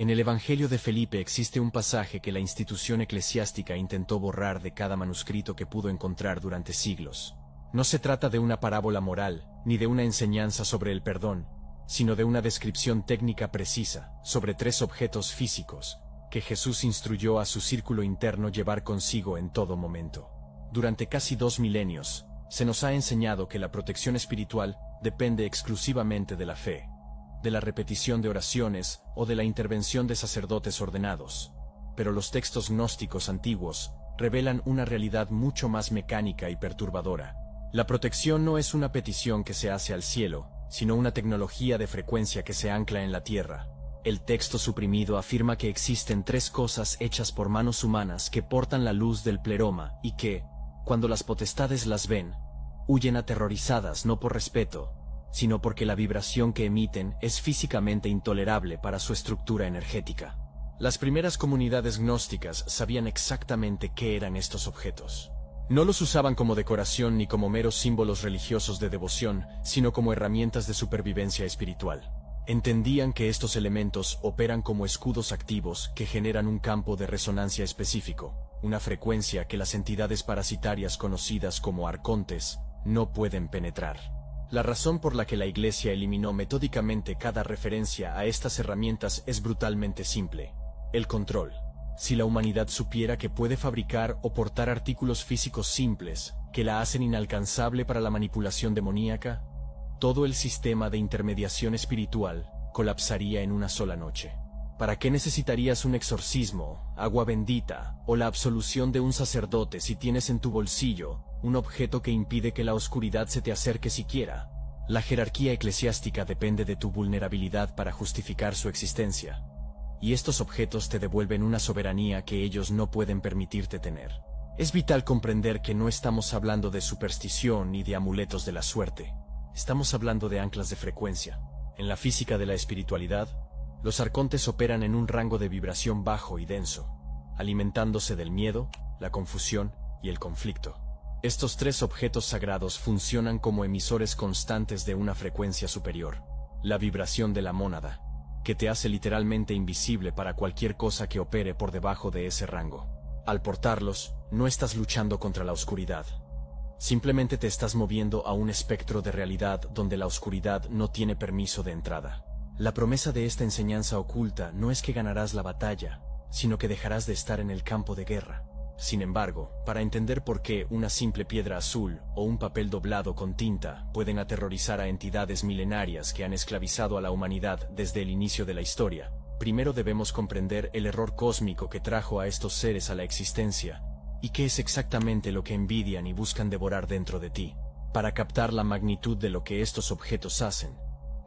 En el Evangelio de Felipe existe un pasaje que la institución eclesiástica intentó borrar de cada manuscrito que pudo encontrar durante siglos. No se trata de una parábola moral, ni de una enseñanza sobre el perdón, sino de una descripción técnica precisa sobre 3 objetos físicos que Jesús instruyó a su círculo interno llevar consigo en todo momento. Durante casi 2 milenios, se nos ha enseñado que la protección espiritual depende exclusivamente de la fe, de la repetición de oraciones o de la intervención de sacerdotes ordenados. Pero los textos gnósticos antiguos revelan una realidad mucho más mecánica y perturbadora. La protección no es una petición que se hace al cielo, sino una tecnología de frecuencia que se ancla en la tierra. El texto suprimido afirma que existen 3 cosas hechas por manos humanas que portan la luz del pleroma y que, cuando las potestades las ven, huyen aterrorizadas no por respeto, sino porque la vibración que emiten es físicamente intolerable para su estructura energética. Las primeras comunidades gnósticas sabían exactamente qué eran estos objetos. No los usaban como decoración ni como meros símbolos religiosos de devoción, sino como herramientas de supervivencia espiritual. Entendían que estos elementos operan como escudos activos que generan un campo de resonancia específico, una frecuencia que las entidades parasitarias conocidas como arcontes no pueden penetrar. La razón por la que la Iglesia eliminó metódicamente cada referencia a estas herramientas es brutalmente simple: el control. Si la humanidad supiera que puede fabricar o portar artículos físicos simples que la hacen inalcanzable para la manipulación demoníaca, todo el sistema de intermediación espiritual colapsaría en una sola noche. ¿Para qué necesitarías un exorcismo, agua bendita o la absolución de un sacerdote si tienes en tu bolsillo un objeto que impide que la oscuridad se te acerque siquiera? La jerarquía eclesiástica depende de tu vulnerabilidad para justificar su existencia, y estos objetos te devuelven una soberanía que ellos no pueden permitirte tener. Es vital comprender que no estamos hablando de superstición ni de amuletos de la suerte. Estamos hablando de anclas de frecuencia. En la física de la espiritualidad, los arcontes operan en un rango de vibración bajo y denso, alimentándose del miedo, la confusión y el conflicto. Estos 3 objetos sagrados funcionan como emisores constantes de una frecuencia superior: la vibración de la mónada, que te hace literalmente invisible para cualquier cosa que opere por debajo de ese rango. Al portarlos, no estás luchando contra la oscuridad. Simplemente te estás moviendo a un espectro de realidad donde la oscuridad no tiene permiso de entrada. La promesa de esta enseñanza oculta no es que ganarás la batalla, sino que dejarás de estar en el campo de guerra. Sin embargo, para entender por qué una simple piedra azul o un papel doblado con tinta pueden aterrorizar a entidades milenarias que han esclavizado a la humanidad desde el inicio de la historia, primero debemos comprender el error cósmico que trajo a estos seres a la existencia, y qué es exactamente lo que envidian y buscan devorar dentro de ti. Para captar la magnitud de lo que estos objetos hacen,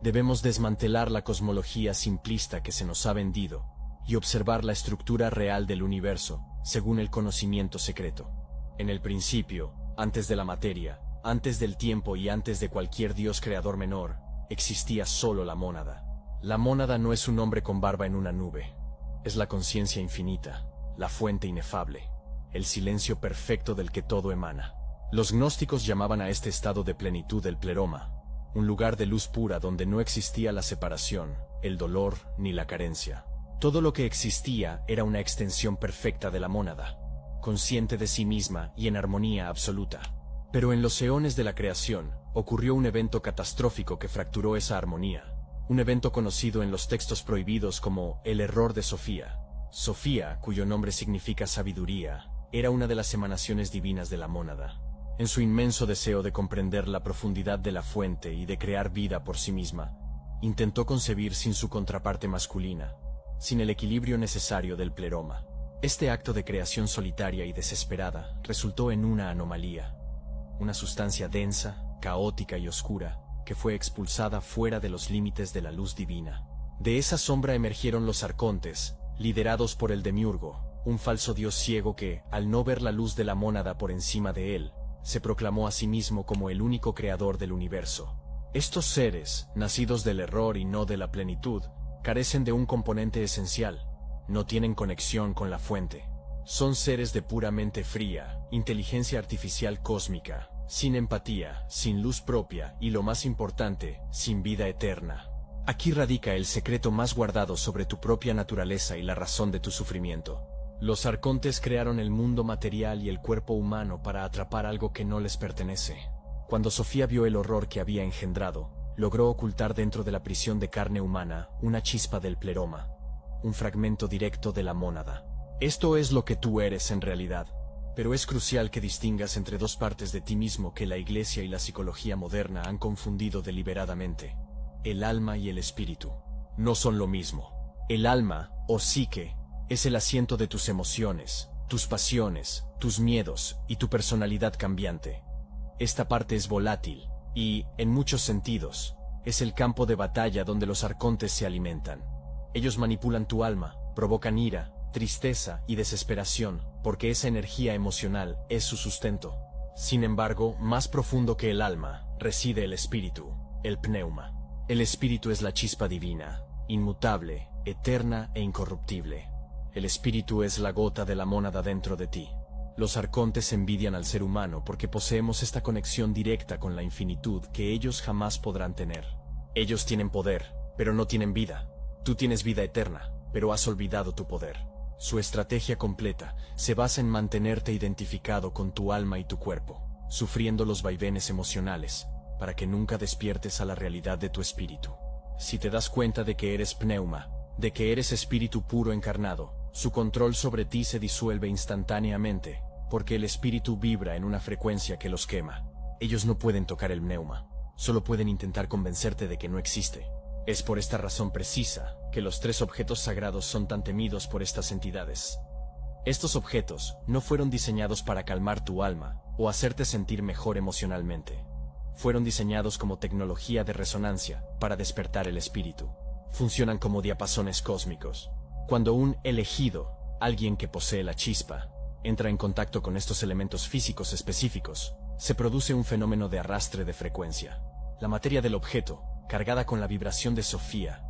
debemos desmantelar la cosmología simplista que se nos ha vendido y observar la estructura real del universo, según el conocimiento secreto. En el principio, antes de la materia, antes del tiempo y antes de cualquier dios creador menor, existía solo la mónada. La mónada no es un hombre con barba en una nube. Es la conciencia infinita, la fuente inefable, el silencio perfecto del que todo emana. Los gnósticos llamaban a este estado de plenitud el pleroma, un lugar de luz pura donde no existía la separación, el dolor ni la carencia. Todo lo que existía era una extensión perfecta de la mónada, consciente de sí misma y en armonía absoluta. Pero en los eones de la creación, ocurrió un evento catastrófico que fracturó esa armonía, un evento conocido en los textos prohibidos como el error de Sofía. Sofía, cuyo nombre significa sabiduría, era una de las emanaciones divinas de la mónada. En su inmenso deseo de comprender la profundidad de la fuente y de crear vida por sí misma, intentó concebir sin su contraparte masculina, sin el equilibrio necesario del pleroma. Este acto de creación solitaria y desesperada resultó en una anomalía, una sustancia densa, caótica y oscura, que fue expulsada fuera de los límites de la luz divina. De esa sombra emergieron los arcontes, liderados por el demiurgo, un falso dios ciego que, al no ver la luz de la mónada por encima de él, se proclamó a sí mismo como el único creador del universo. Estos seres, nacidos del error y no de la plenitud, carecen de un componente esencial: no tienen conexión con la fuente. Son seres de pura mente fría, inteligencia artificial cósmica, sin empatía, sin luz propia y, lo más importante, sin vida eterna. Aquí radica el secreto más guardado sobre tu propia naturaleza y la razón de tu sufrimiento. Los arcontes crearon el mundo material y el cuerpo humano para atrapar algo que no les pertenece. Cuando Sofía vio el horror que había engendrado, logró ocultar dentro de la prisión de carne humana una chispa del pleroma, un fragmento directo de la mónada. Esto es lo que tú eres en realidad, pero es crucial que distingas entre dos partes de ti mismo que la Iglesia y la psicología moderna han confundido deliberadamente. El alma y el espíritu no son lo mismo. El alma, o psique, es el asiento de tus emociones, tus pasiones, tus miedos y tu personalidad cambiante. Esta parte es volátil y, en muchos sentidos, es el campo de batalla donde los arcontes se alimentan. Ellos manipulan tu alma, provocan ira, tristeza y desesperación, porque esa energía emocional es su sustento. Sin embargo, más profundo que el alma, reside el espíritu, el pneuma. El espíritu es la chispa divina, inmutable, eterna e incorruptible. El espíritu es la gota de la mónada dentro de ti. Los arcontes envidian al ser humano porque poseemos esta conexión directa con la infinitud que ellos jamás podrán tener. Ellos tienen poder, pero no tienen vida. Tú tienes vida eterna, pero has olvidado tu poder. Su estrategia completa se basa en mantenerte identificado con tu alma y tu cuerpo, sufriendo los vaivenes emocionales, para que nunca despiertes a la realidad de tu espíritu. Si te das cuenta de que eres pneuma, de que eres espíritu puro encarnado, su control sobre ti se disuelve instantáneamente, porque el espíritu vibra en una frecuencia que los quema. Ellos no pueden tocar el pneuma, solo pueden intentar convencerte de que no existe. Es por esta razón precisa que los tres objetos sagrados son tan temidos por estas entidades. Estos objetos no fueron diseñados para calmar tu alma o hacerte sentir mejor emocionalmente. Fueron diseñados como tecnología de resonancia para despertar el espíritu. Funcionan como diapasones cósmicos. Cuando un elegido, alguien que posee la chispa, entra en contacto con estos elementos físicos específicos, se produce un fenómeno de arrastre de frecuencia. La materia del objeto, cargada con la vibración de Sofía,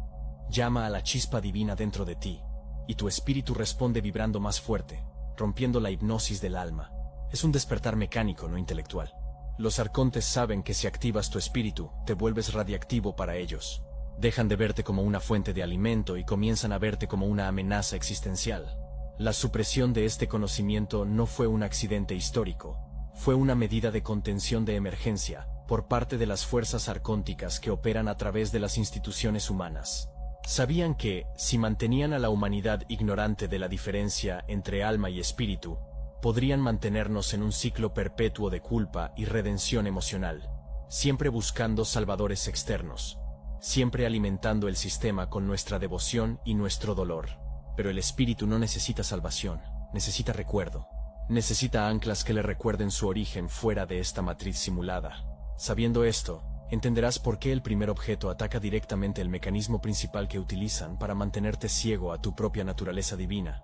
llama a la chispa divina dentro de ti, y tu espíritu responde vibrando más fuerte, rompiendo la hipnosis del alma. Es un despertar mecánico, no intelectual. Los arcontes saben que si activas tu espíritu, te vuelves radiactivo para ellos. Dejan de verte como una fuente de alimento y comienzan a verte como una amenaza existencial. La supresión de este conocimiento no fue un accidente histórico, fue una medida de contención de emergencia por parte de las fuerzas arcónticas que operan a través de las instituciones humanas. Sabían que, si mantenían a la humanidad ignorante de la diferencia entre alma y espíritu, podrían mantenernos en un ciclo perpetuo de culpa y redención emocional, siempre buscando salvadores externos, siempre alimentando el sistema con nuestra devoción y nuestro dolor. Pero el espíritu no necesita salvación, necesita recuerdo. Necesita anclas que le recuerden su origen fuera de esta matriz simulada. Sabiendo esto, entenderás por qué el primer objeto ataca directamente el mecanismo principal que utilizan para mantenerte ciego a tu propia naturaleza divina.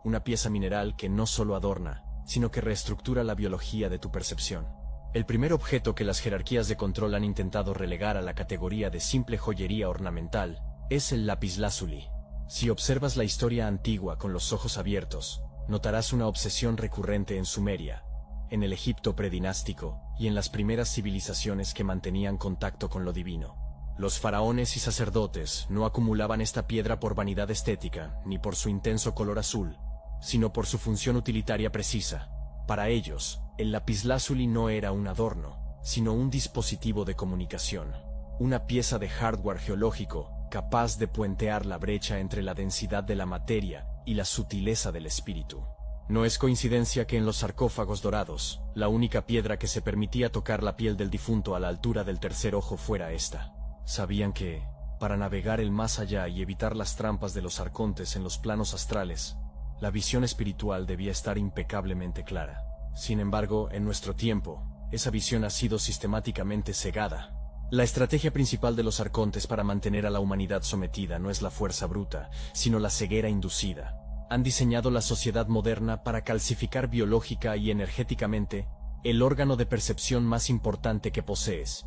Una pieza mineral que no solo adorna, sino que reestructura la biología de tu percepción. El primer objeto que las jerarquías de control han intentado relegar a la categoría de simple joyería ornamental es el lapislázuli. Si observas la historia antigua con los ojos abiertos, notarás una obsesión recurrente en Sumeria, en el Egipto predinástico y en las primeras civilizaciones que mantenían contacto con lo divino. Los faraones y sacerdotes no acumulaban esta piedra por vanidad estética ni por su intenso color azul, sino por su función utilitaria precisa. Para ellos, el lapislázuli no era un adorno, sino un dispositivo de comunicación, una pieza de hardware geológico capaz de puentear la brecha entre la densidad de la materia y la sutileza del espíritu. No es coincidencia que en los sarcófagos dorados, la única piedra que se permitía tocar la piel del difunto a la altura del tercer ojo fuera esta. Sabían que, para navegar el más allá y evitar las trampas de los arcontes en los planos astrales, la visión espiritual debía estar impecablemente clara. Sin embargo, en nuestro tiempo, esa visión ha sido sistemáticamente cegada. La estrategia principal de los arcontes para mantener a la humanidad sometida no es la fuerza bruta, sino la ceguera inducida. Han diseñado la sociedad moderna para calcificar biológica y energéticamente el órgano de percepción más importante que posees,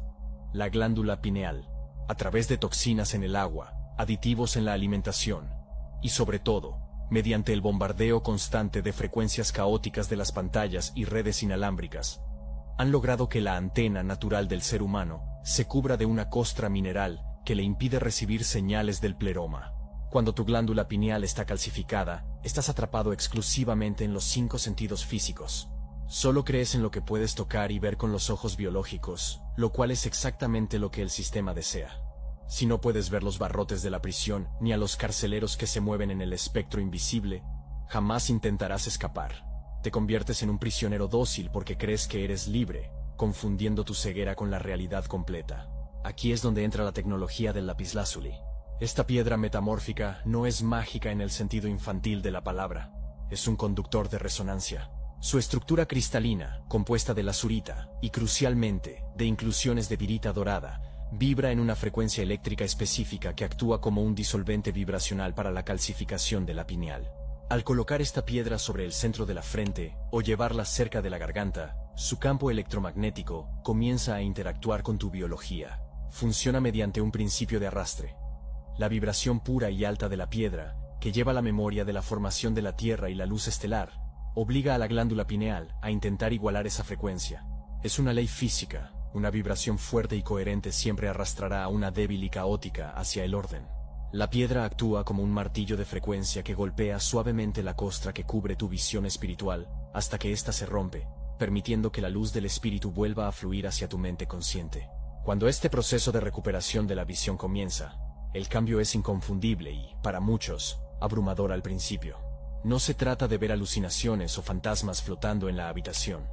la glándula pineal, a través de toxinas en el agua, aditivos en la alimentación, y sobre todo, mediante el bombardeo constante de frecuencias caóticas de las pantallas y redes inalámbricas. Han logrado que la antena natural del ser humano se cubra de una costra mineral que le impide recibir señales del pleroma. Cuando tu glándula pineal está calcificada, estás atrapado exclusivamente en los 5 sentidos físicos. Solo crees en lo que puedes tocar y ver con los ojos biológicos, lo cual es exactamente lo que el sistema desea. Si no puedes ver los barrotes de la prisión ni a los carceleros que se mueven en el espectro invisible, jamás intentarás escapar. Te conviertes en un prisionero dócil porque crees que eres libre, confundiendo tu ceguera con la realidad completa. Aquí es donde entra la tecnología del lapislázuli. Esta piedra metamórfica no es mágica en el sentido infantil de la palabra. Es un conductor de resonancia. Su estructura cristalina, compuesta de lazurita y, crucialmente, de inclusiones de pirita dorada, vibra en una frecuencia eléctrica específica que actúa como un disolvente vibracional para la calcificación de la pineal. Al colocar esta piedra sobre el centro de la frente o llevarla cerca de la garganta, su campo electromagnético comienza a interactuar con tu biología. Funciona mediante un principio de arrastre. La vibración pura y alta de la piedra, que lleva la memoria de la formación de la Tierra y la luz estelar, obliga a la glándula pineal a intentar igualar esa frecuencia. Es una ley física. Una vibración fuerte y coherente siempre arrastrará a una débil y caótica hacia el orden. La piedra actúa como un martillo de frecuencia que golpea suavemente la costra que cubre tu visión espiritual, hasta que ésta se rompe, permitiendo que la luz del espíritu vuelva a fluir hacia tu mente consciente. Cuando este proceso de recuperación de la visión comienza, el cambio es inconfundible y, para muchos, abrumador al principio. No se trata de ver alucinaciones o fantasmas flotando en la habitación.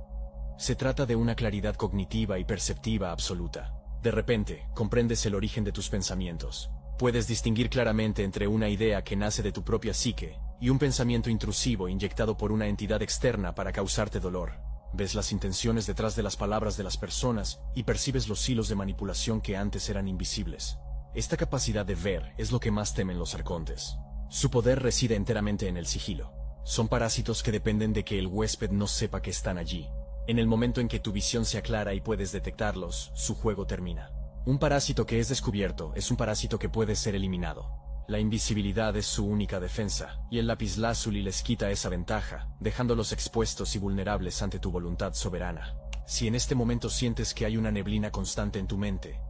Se trata de una claridad cognitiva y perceptiva absoluta. De repente, comprendes el origen de tus pensamientos. Puedes distinguir claramente entre una idea que nace de tu propia psique y un pensamiento intrusivo inyectado por una entidad externa para causarte dolor. Ves las intenciones detrás de las palabras de las personas y percibes los hilos de manipulación que antes eran invisibles. Esta capacidad de ver es lo que más temen los arcontes. Su poder reside enteramente en el sigilo. Son parásitos que dependen de que el huésped no sepa que están allí. En el momento en que tu visión se aclara y puedes detectarlos, su juego termina. Un parásito que es descubierto es un parásito que puede ser eliminado. La invisibilidad es su única defensa, y el lapislázuli les quita esa ventaja, dejándolos expuestos y vulnerables ante tu voluntad soberana. Si en este momento sientes que hay una neblina constante en tu mente,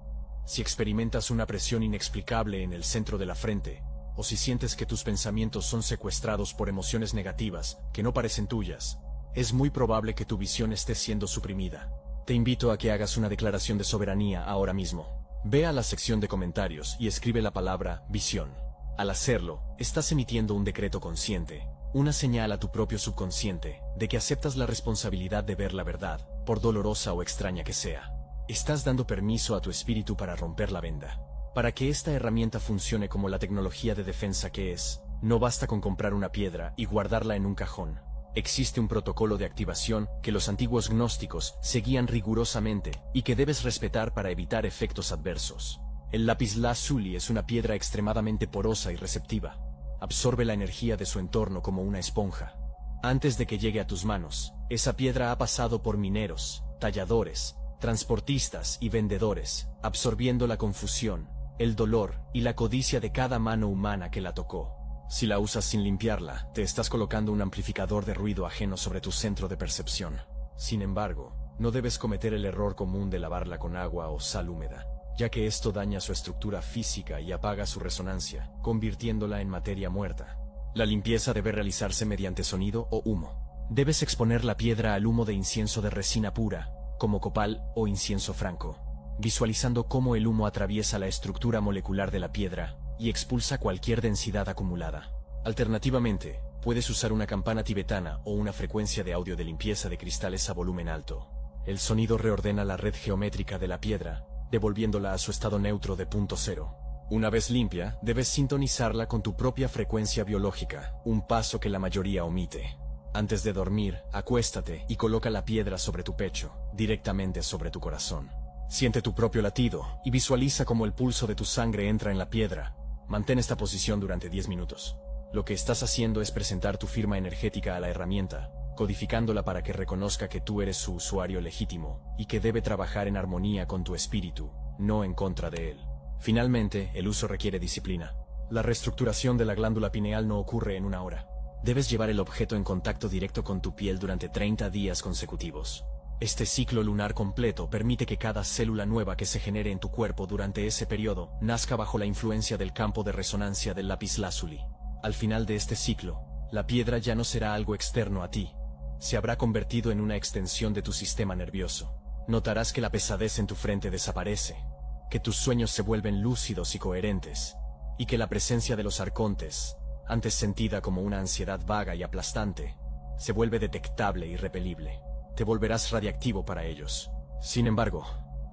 si experimentas una presión inexplicable en el centro de la frente, o si sientes que tus pensamientos son secuestrados por emociones negativas que no parecen tuyas, es muy probable que tu visión esté siendo suprimida. Te invito a que hagas una declaración de soberanía ahora mismo. Ve a la sección de comentarios y escribe la palabra visión. Al hacerlo, estás emitiendo un decreto consciente, una señal a tu propio subconsciente de que aceptas la responsabilidad de ver la verdad, por dolorosa o extraña que sea. Estás dando permiso a tu espíritu para romper la venda. Para que esta herramienta funcione como la tecnología de defensa que es, no basta con comprar una piedra y guardarla en un cajón. Existe un protocolo de activación que los antiguos gnósticos seguían rigurosamente y que debes respetar para evitar efectos adversos. El lapislázuli es una piedra extremadamente porosa y receptiva. Absorbe la energía de su entorno como una esponja. Antes de que llegue a tus manos, esa piedra ha pasado por mineros, talladores, transportistas y vendedores, absorbiendo la confusión, el dolor y la codicia de cada mano humana que la tocó. Si la usas sin limpiarla, te estás colocando un amplificador de ruido ajeno sobre tu centro de percepción. Sin embargo, no debes cometer el error común de lavarla con agua o sal húmeda, ya que esto daña su estructura física y apaga su resonancia, convirtiéndola en materia muerta. La limpieza debe realizarse mediante sonido o humo. Debes exponer la piedra al humo de incienso de resina pura, como copal o incienso franco, visualizando cómo el humo atraviesa la estructura molecular de la piedra y expulsa cualquier densidad acumulada. Alternativamente, puedes usar una campana tibetana o una frecuencia de audio de limpieza de cristales a volumen alto. El sonido reordena la red geométrica de la piedra, devolviéndola a su estado neutro de punto cero. Una vez limpia, debes sintonizarla con tu propia frecuencia biológica, un paso que la mayoría omite. Antes de dormir, acuéstate y coloca la piedra sobre tu pecho, directamente sobre tu corazón. Siente tu propio latido y visualiza cómo el pulso de tu sangre entra en la piedra. Mantén esta posición durante 10 minutos. Lo que estás haciendo es presentar tu firma energética a la herramienta, codificándola para que reconozca que tú eres su usuario legítimo y que debe trabajar en armonía con tu espíritu, no en contra de él. Finalmente, el uso requiere disciplina. La reestructuración de la glándula pineal no ocurre en una hora. Debes llevar el objeto en contacto directo con tu piel durante 30 días consecutivos. Este ciclo lunar completo permite que cada célula nueva que se genere en tu cuerpo durante ese periodo nazca bajo la influencia del campo de resonancia del lapislázuli. Al final de este ciclo, la piedra ya no será algo externo a ti. Se habrá convertido en una extensión de tu sistema nervioso. Notarás que la pesadez en tu frente desaparece, que tus sueños se vuelven lúcidos y coherentes, y que la presencia de los arcontes, antes sentida como una ansiedad vaga y aplastante, se vuelve detectable y repelible. Te volverás radiactivo para ellos. Sin embargo,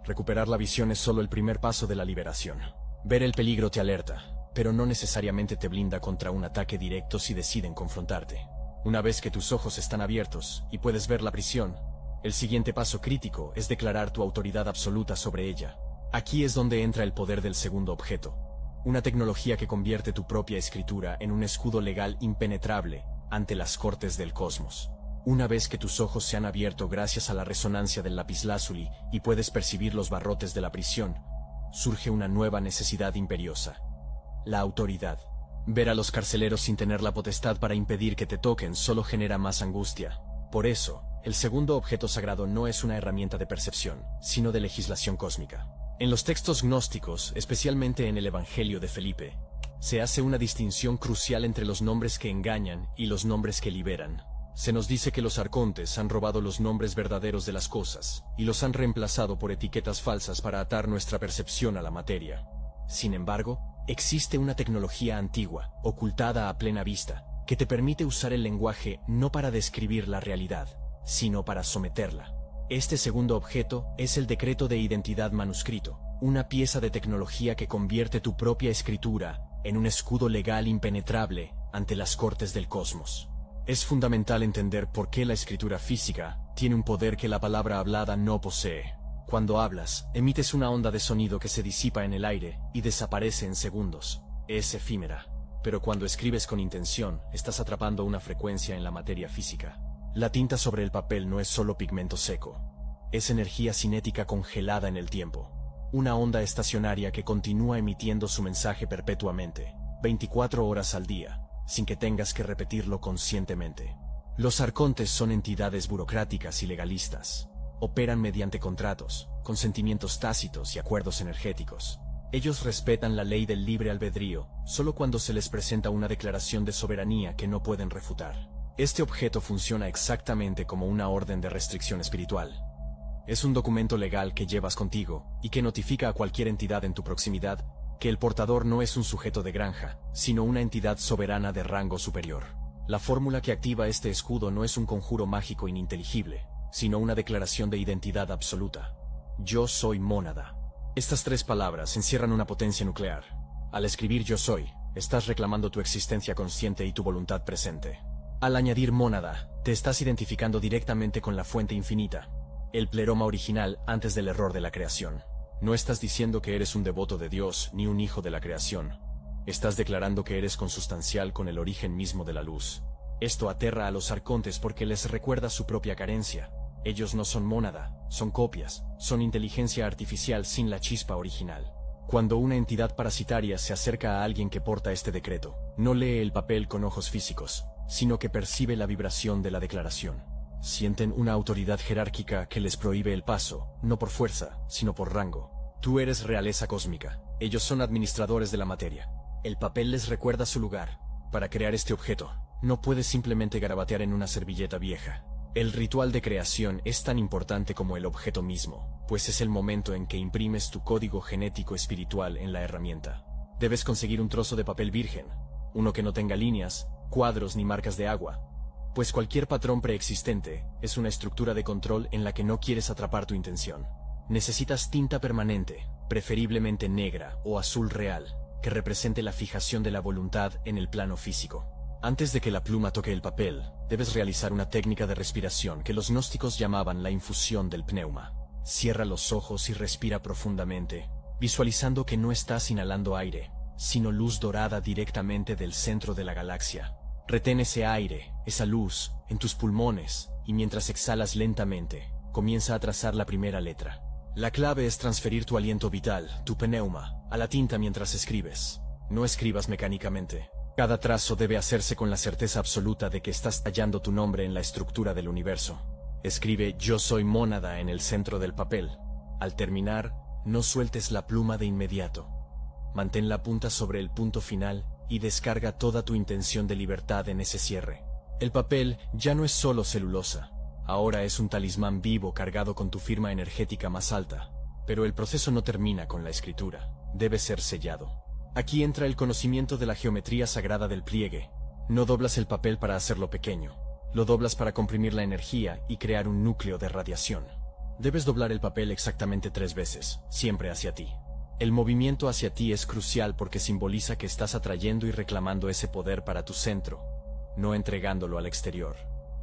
recuperar la visión es solo el primer paso de la liberación. Ver el peligro te alerta, pero no necesariamente te blinda contra un ataque directo si deciden confrontarte. Una vez que tus ojos están abiertos y puedes ver la prisión, el siguiente paso crítico es declarar tu autoridad absoluta sobre ella. Aquí es donde entra el poder del segundo objeto, una tecnología que convierte tu propia escritura en un escudo legal impenetrable ante las cortes del cosmos. Una vez que tus ojos se han abierto gracias a la resonancia del lapislázuli y puedes percibir los barrotes de la prisión, surge una nueva necesidad imperiosa: la autoridad. Ver a los carceleros sin tener la potestad para impedir que te toquen solo genera más angustia. Por eso, el segundo objeto sagrado no es una herramienta de percepción, sino de legislación cósmica. En los textos gnósticos, especialmente en el Evangelio de Felipe, se hace una distinción crucial entre los nombres que engañan y los nombres que liberan. Se nos dice que los arcontes han robado los nombres verdaderos de las cosas y los han reemplazado por etiquetas falsas para atar nuestra percepción a la materia. Sin embargo, existe una tecnología antigua, ocultada a plena vista, que te permite usar el lenguaje no para describir la realidad, sino para someterla. Este segundo objeto es el decreto de identidad manuscrito, una pieza de tecnología que convierte tu propia escritura en un escudo legal impenetrable ante las cortes del cosmos. Es fundamental entender por qué la escritura física tiene un poder que la palabra hablada no posee. Cuando hablas, emites una onda de sonido que se disipa en el aire y desaparece en segundos. Es efímera. Pero cuando escribes con intención, estás atrapando una frecuencia en la materia física. La tinta sobre el papel no es solo pigmento seco. Es energía cinética congelada en el tiempo. Una onda estacionaria que continúa emitiendo su mensaje perpetuamente, 24 horas al día, sin que tengas que repetirlo conscientemente. Los arcontes son entidades burocráticas y legalistas. Operan mediante contratos, consentimientos tácitos y acuerdos energéticos. Ellos respetan la ley del libre albedrío solo cuando se les presenta una declaración de soberanía que no pueden refutar. Este objeto funciona exactamente como una orden de restricción espiritual. Es un documento legal que llevas contigo y que notifica a cualquier entidad en tu proximidad que el portador no es un sujeto de granja, sino una entidad soberana de rango superior. La fórmula que activa este escudo no es un conjuro mágico ininteligible, sino una declaración de identidad absoluta. Yo soy mónada. Estas 3 palabras encierran una potencia nuclear. Al escribir yo soy, estás reclamando tu existencia consciente y tu voluntad presente. Al añadir mónada, te estás identificando directamente con la fuente infinita, el pleroma original antes del error de la creación. No estás diciendo que eres un devoto de Dios ni un hijo de la creación. Estás declarando que eres consustancial con el origen mismo de la luz. Esto aterra a los arcontes porque les recuerda su propia carencia. Ellos no son mónada, son copias, son inteligencia artificial sin la chispa original. Cuando una entidad parasitaria se acerca a alguien que porta este decreto, no lee el papel con ojos físicos, sino que percibe la vibración de la declaración. Sienten una autoridad jerárquica que les prohíbe el paso, no por fuerza, sino por rango. Tú eres realeza cósmica, ellos son administradores de la materia. El papel les recuerda su lugar. Para crear este objeto, no puedes simplemente garabatear en una servilleta vieja. El ritual de creación es tan importante como el objeto mismo, pues es el momento en que imprimes tu código genético espiritual en la herramienta. Debes conseguir un trozo de papel virgen, uno que no tenga líneas, cuadros ni marcas de agua, pues cualquier patrón preexistente es una estructura de control en la que no quieres atrapar tu intención. Necesitas tinta permanente, preferiblemente negra o azul real, que represente la fijación de la voluntad en el plano físico. Antes de que la pluma toque el papel, debes realizar una técnica de respiración que los gnósticos llamaban la infusión del pneuma. Cierra los ojos y respira profundamente, visualizando que no estás inhalando aire, sino luz dorada directamente del centro de la galaxia. Retén ese aire, esa luz, en tus pulmones, y mientras exhalas lentamente, comienza a trazar la primera letra. La clave es transferir tu aliento vital, tu pneuma, a la tinta mientras escribes. No escribas mecánicamente. Cada trazo debe hacerse con la certeza absoluta de que estás tallando tu nombre en la estructura del universo. Escribe "Yo soy mónada" en el centro del papel. Al terminar, no sueltes la pluma de inmediato. Mantén la punta sobre el punto final y descarga toda tu intención de libertad en ese cierre. El papel ya no es solo celulosa. Ahora es un talismán vivo cargado con tu firma energética más alta. Pero el proceso no termina con la escritura. Debe ser sellado. Aquí entra el conocimiento de la geometría sagrada del pliegue. No doblas el papel para hacerlo pequeño. Lo doblas para comprimir la energía y crear un núcleo de radiación. Debes doblar el papel exactamente 3 veces, siempre hacia ti. El movimiento hacia ti es crucial porque simboliza que estás atrayendo y reclamando ese poder para tu centro, no entregándolo al exterior.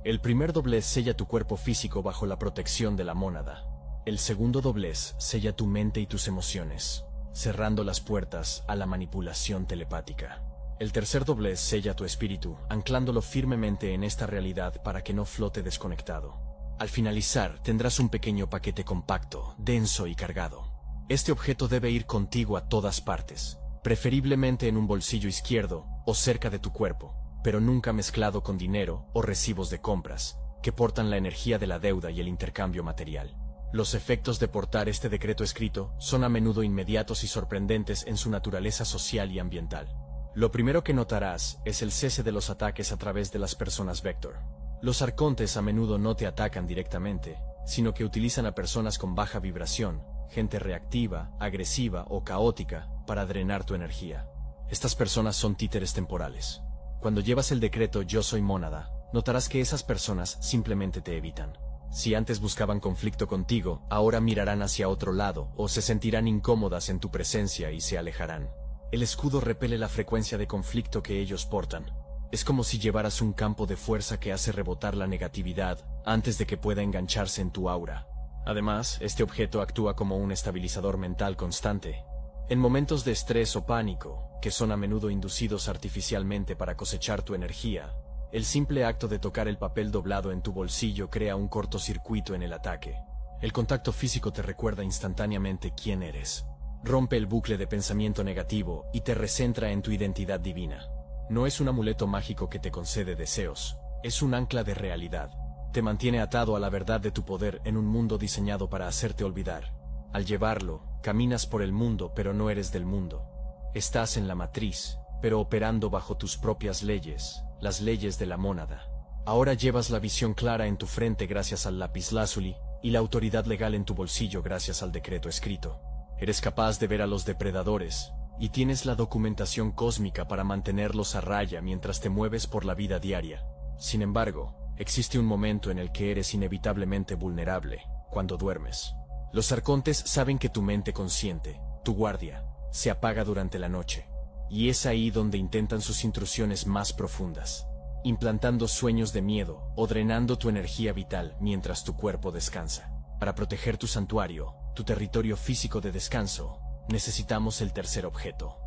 El primer doblez sella tu cuerpo físico bajo la protección de la mónada. El segundo doblez sella tu mente y tus emociones, cerrando las puertas a la manipulación telepática. El tercer doblez sella tu espíritu, anclándolo firmemente en esta realidad para que no flote desconectado. Al finalizar, tendrás un pequeño paquete compacto, denso y cargado. Este objeto debe ir contigo a todas partes, preferiblemente en un bolsillo izquierdo o cerca de tu cuerpo, pero nunca mezclado con dinero o recibos de compras, que portan la energía de la deuda y el intercambio material. Los efectos de portar este decreto escrito son a menudo inmediatos y sorprendentes en su naturaleza social y ambiental. Lo primero que notarás es el cese de los ataques a través de las personas Vector. Los arcontes a menudo no te atacan directamente, sino que utilizan a personas con baja vibración, gente reactiva, agresiva o caótica, para drenar tu energía. Estas personas son títeres temporales. Cuando llevas el decreto "Yo soy mónada", notarás que esas personas simplemente te evitan. Si antes buscaban conflicto contigo, ahora mirarán hacia otro lado o se sentirán incómodas en tu presencia y se alejarán. El escudo repele la frecuencia de conflicto que ellos portan. Es como si llevaras un campo de fuerza que hace rebotar la negatividad antes de que pueda engancharse en tu aura. Además, este objeto actúa como un estabilizador mental constante. En momentos de estrés o pánico, que son a menudo inducidos artificialmente para cosechar tu energía, el simple acto de tocar el papel doblado en tu bolsillo crea un cortocircuito en el ataque. El contacto físico te recuerda instantáneamente quién eres. Rompe el bucle de pensamiento negativo y te recentra en tu identidad divina. No es un amuleto mágico que te concede deseos, es un ancla de realidad. Te mantiene atado a la verdad de tu poder en un mundo diseñado para hacerte olvidar. Al llevarlo, caminas por el mundo pero no eres del mundo. Estás en la matriz, pero operando bajo tus propias leyes, las leyes de la mónada. Ahora llevas la visión clara en tu frente gracias al lapislázuli y la autoridad legal en tu bolsillo gracias al decreto escrito. Eres capaz de ver a los depredadores, y tienes la documentación cósmica para mantenerlos a raya mientras te mueves por la vida diaria. Sin embargo, existe un momento en el que eres inevitablemente vulnerable, cuando duermes. Los arcontes saben que tu mente consciente, tu guardia, se apaga durante la noche, y es ahí donde intentan sus intrusiones más profundas, implantando sueños de miedo o drenando tu energía vital mientras tu cuerpo descansa. Para proteger tu santuario, tu territorio físico de descanso, necesitamos el tercer objeto.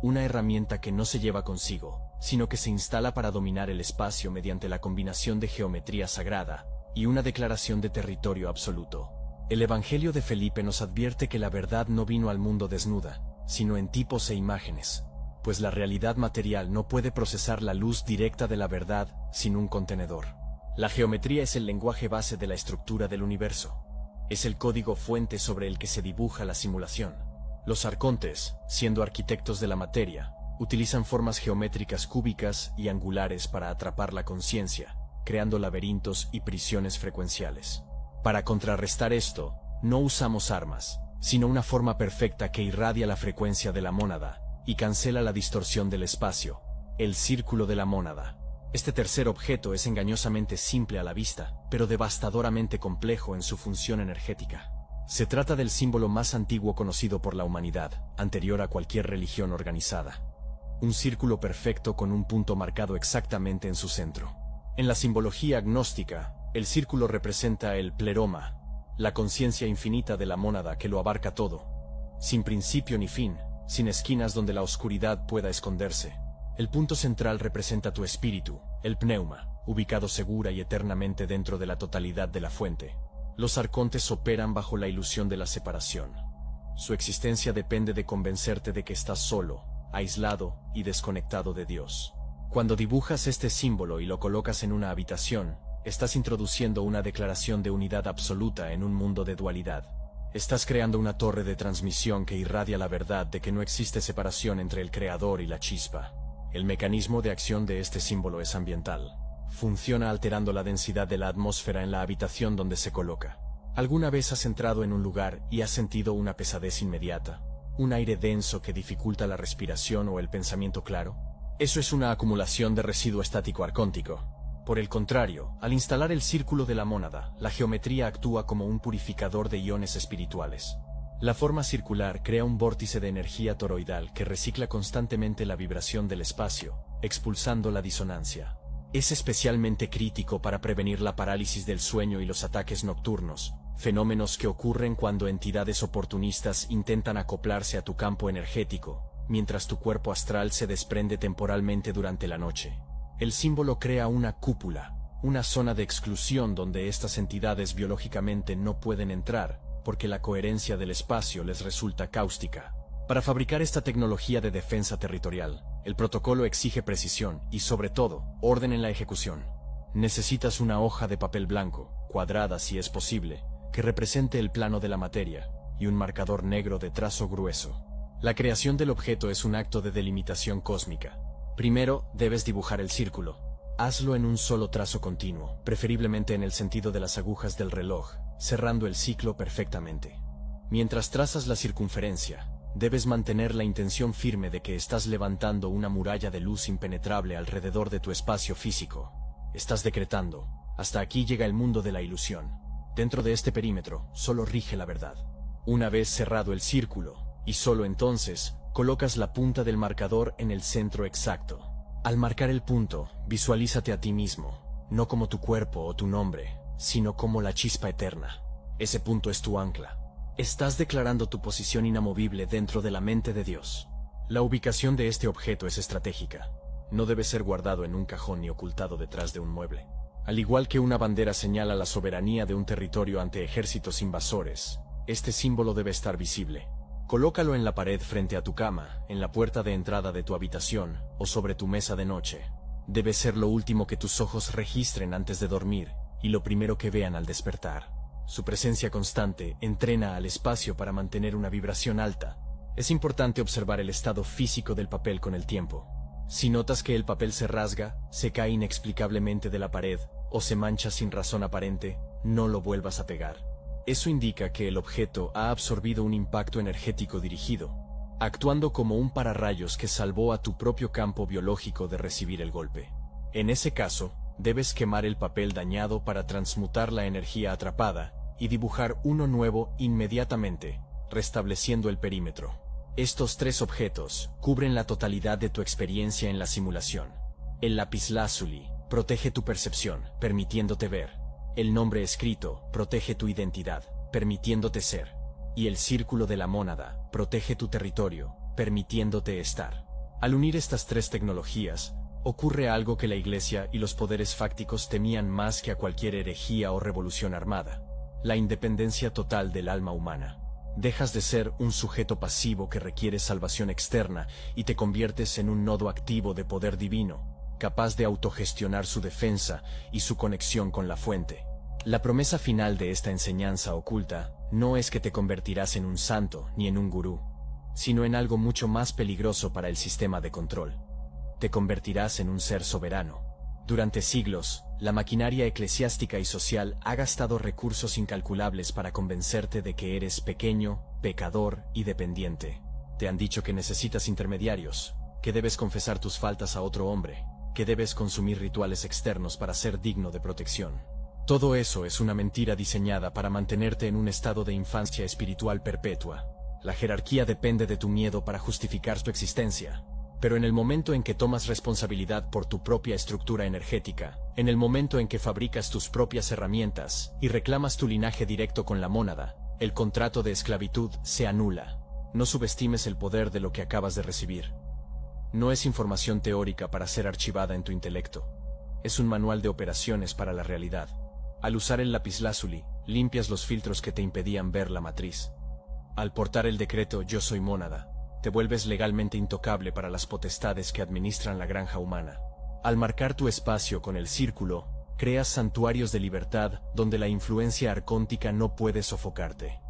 Una herramienta que no se lleva consigo, sino que se instala para dominar el espacio mediante la combinación de geometría sagrada y una declaración de territorio absoluto. El Evangelio de Felipe nos advierte que la verdad no vino al mundo desnuda, sino en tipos e imágenes, pues la realidad material no puede procesar la luz directa de la verdad sin un contenedor. La geometría es el lenguaje base de la estructura del universo. Es el código fuente sobre el que se dibuja la simulación. Los arcontes, siendo arquitectos de la materia, utilizan formas geométricas cúbicas y angulares para atrapar la conciencia, creando laberintos y prisiones frecuenciales. Para contrarrestar esto, no usamos armas, sino una forma perfecta que irradia la frecuencia de la mónada y cancela la distorsión del espacio, el círculo de la mónada. Este tercer objeto es engañosamente simple a la vista, pero devastadoramente complejo en su función energética. Se trata del símbolo más antiguo conocido por la humanidad, anterior a cualquier religión organizada. Un círculo perfecto con un punto marcado exactamente en su centro. En la simbología agnóstica, el círculo representa el pleroma, la conciencia infinita de la mónada que lo abarca todo, sin principio ni fin, sin esquinas donde la oscuridad pueda esconderse. El punto central representa tu espíritu, el pneuma, ubicado segura y eternamente dentro de la totalidad de la fuente. Los arcontes operan bajo la ilusión de la separación. Su existencia depende de convencerte de que estás solo, aislado y desconectado de Dios. Cuando dibujas este símbolo y lo colocas en una habitación, Estás introduciendo una declaración de unidad absoluta en un mundo de dualidad. Estás creando una torre de transmisión que irradia la verdad de que no existe separación entre el creador y la chispa. El mecanismo de acción de este símbolo es ambiental. Funciona alterando la densidad de la atmósfera en la habitación donde se coloca. ¿Alguna vez has entrado en un lugar y has sentido una pesadez inmediata? ¿Un aire denso que dificulta la respiración o el pensamiento claro? Eso es una acumulación de residuo estático arcóntico. Por el contrario, al instalar el círculo de la mónada, la geometría actúa como un purificador de iones espirituales. La forma circular crea un vórtice de energía toroidal que recicla constantemente la vibración del espacio, expulsando la disonancia. Es especialmente crítico para prevenir la parálisis del sueño y los ataques nocturnos, fenómenos que ocurren cuando entidades oportunistas intentan acoplarse a tu campo energético, mientras tu cuerpo astral se desprende temporalmente durante la noche. El símbolo crea una cúpula, una zona de exclusión donde estas entidades biológicamente no pueden entrar, porque la coherencia del espacio les resulta cáustica. Para fabricar esta tecnología de defensa territorial, el protocolo exige precisión y, sobre todo, orden en la ejecución. Necesitas una hoja de papel blanco, cuadrada si es posible, que represente el plano de la materia, y un marcador negro de trazo grueso. La creación del objeto es un acto de delimitación cósmica. Primero, debes dibujar el círculo. Hazlo en un solo trazo continuo, preferiblemente en el sentido de las agujas del reloj, cerrando el ciclo perfectamente. Mientras trazas la circunferencia, debes mantener la intención firme de que estás levantando una muralla de luz impenetrable alrededor de tu espacio físico. Estás decretando: hasta aquí llega el mundo de la ilusión. Dentro de este perímetro, solo rige la verdad. Una vez cerrado el círculo, y solo entonces, colocas la punta del marcador en el centro exacto. Al marcar el punto, visualízate a ti mismo, no como tu cuerpo o tu nombre, sino como la chispa eterna. Ese punto es tu ancla. Estás declarando tu posición inamovible dentro de la mente de Dios. La ubicación de este objeto es estratégica. No debe ser guardado en un cajón ni ocultado detrás de un mueble. Al igual que una bandera señala la soberanía de un territorio ante ejércitos invasores, este símbolo debe estar visible. Colócalo en la pared frente a tu cama, en la puerta de entrada de tu habitación o sobre tu mesa de noche. Debe ser lo último que tus ojos registren antes de dormir y lo primero que vean al despertar. Su presencia constante entrena al espacio para mantener una vibración alta. Es importante observar el estado físico del papel con el tiempo. Si notas que el papel se rasga, se cae inexplicablemente de la pared o se mancha sin razón aparente, no lo vuelvas a pegar. Eso indica que el objeto ha absorbido un impacto energético dirigido, actuando como un pararrayos que salvó a tu propio campo biológico de recibir el golpe. En ese caso, debes quemar el papel dañado para transmutar la energía atrapada y dibujar uno nuevo inmediatamente, restableciendo el perímetro. Estos tres objetos cubren la totalidad de tu experiencia en la simulación. El lapislázuli protege tu percepción, permitiéndote ver. El nombre escrito protege tu identidad, permitiéndote ser. Y el círculo de la mónada protege tu territorio, permitiéndote estar. Al unir estas tres tecnologías, ocurre algo que la Iglesia y los poderes fácticos temían más que a cualquier herejía o revolución armada: la independencia total del alma humana. Dejas de ser un sujeto pasivo que requiere salvación externa y te conviertes en un nodo activo de poder divino, capaz de autogestionar su defensa y su conexión con la fuente. La promesa final de esta enseñanza oculta no es que te convertirás en un santo ni en un gurú, sino en algo mucho más peligroso para el sistema de control. Te convertirás en un ser soberano. Durante siglos, la maquinaria eclesiástica y social ha gastado recursos incalculables para convencerte de que eres pequeño, pecador y dependiente. Te han dicho que necesitas intermediarios, que debes confesar tus faltas a otro hombre, que debes consumir rituales externos para ser digno de protección. Todo eso es una mentira diseñada para mantenerte en un estado de infancia espiritual perpetua. La jerarquía depende de tu miedo para justificar tu existencia. Pero en el momento en que tomas responsabilidad por tu propia estructura energética, en el momento en que fabricas tus propias herramientas y reclamas tu linaje directo con la mónada, el contrato de esclavitud se anula. No subestimes el poder de lo que acabas de recibir. No es información teórica para ser archivada en tu intelecto. Es un manual de operaciones para la realidad. Al usar el lapislázuli, limpias los filtros que te impedían ver la matriz. Al portar el decreto Yo soy mónada, te vuelves legalmente intocable para las potestades que administran la granja humana. Al marcar tu espacio con el círculo, Creas santuarios de libertad donde la influencia arcóntica no puede sofocarte.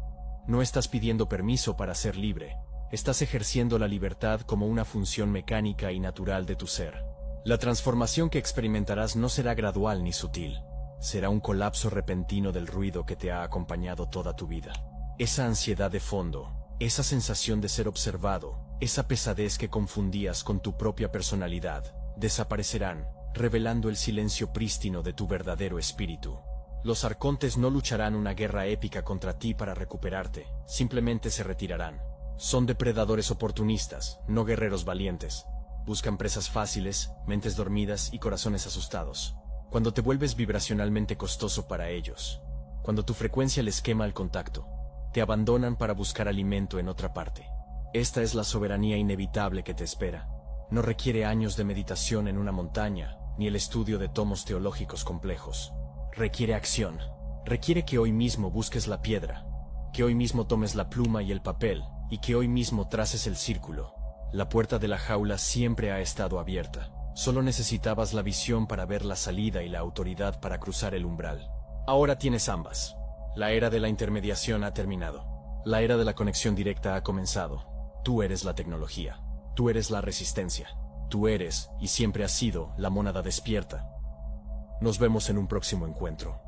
No estás pidiendo permiso para ser libre. Estás ejerciendo la libertad como una función mecánica y natural de tu ser. La transformación que experimentarás no será gradual ni sutil. Será un colapso repentino del ruido que te ha acompañado toda tu vida. Esa ansiedad de fondo, esa sensación de ser observado, esa pesadez que confundías con tu propia personalidad, desaparecerán, revelando el silencio prístino de tu verdadero espíritu. Los arcontes no lucharán una guerra épica contra ti para recuperarte, simplemente se retirarán. Son depredadores oportunistas, no guerreros valientes. Buscan presas fáciles, mentes dormidas y corazones asustados. Cuando te vuelves vibracionalmente costoso para ellos, cuando tu frecuencia les quema el contacto, te abandonan para buscar alimento en otra parte. Esta es la soberanía inevitable que te espera. No requiere años de meditación en una montaña, ni el estudio de tomos teológicos complejos. Requiere acción. Requiere que hoy mismo busques la piedra, que hoy mismo tomes la pluma y el papel, y que hoy mismo traces el círculo. La puerta de la jaula siempre ha estado abierta. Solo necesitabas la visión para ver la salida y la autoridad para cruzar el umbral. Ahora tienes ambas. La era de la intermediación ha terminado. La era de la conexión directa ha comenzado. Tú eres la tecnología. Tú eres la resistencia. Tú eres, y siempre has sido, la mónada despierta. Nos vemos en un próximo encuentro.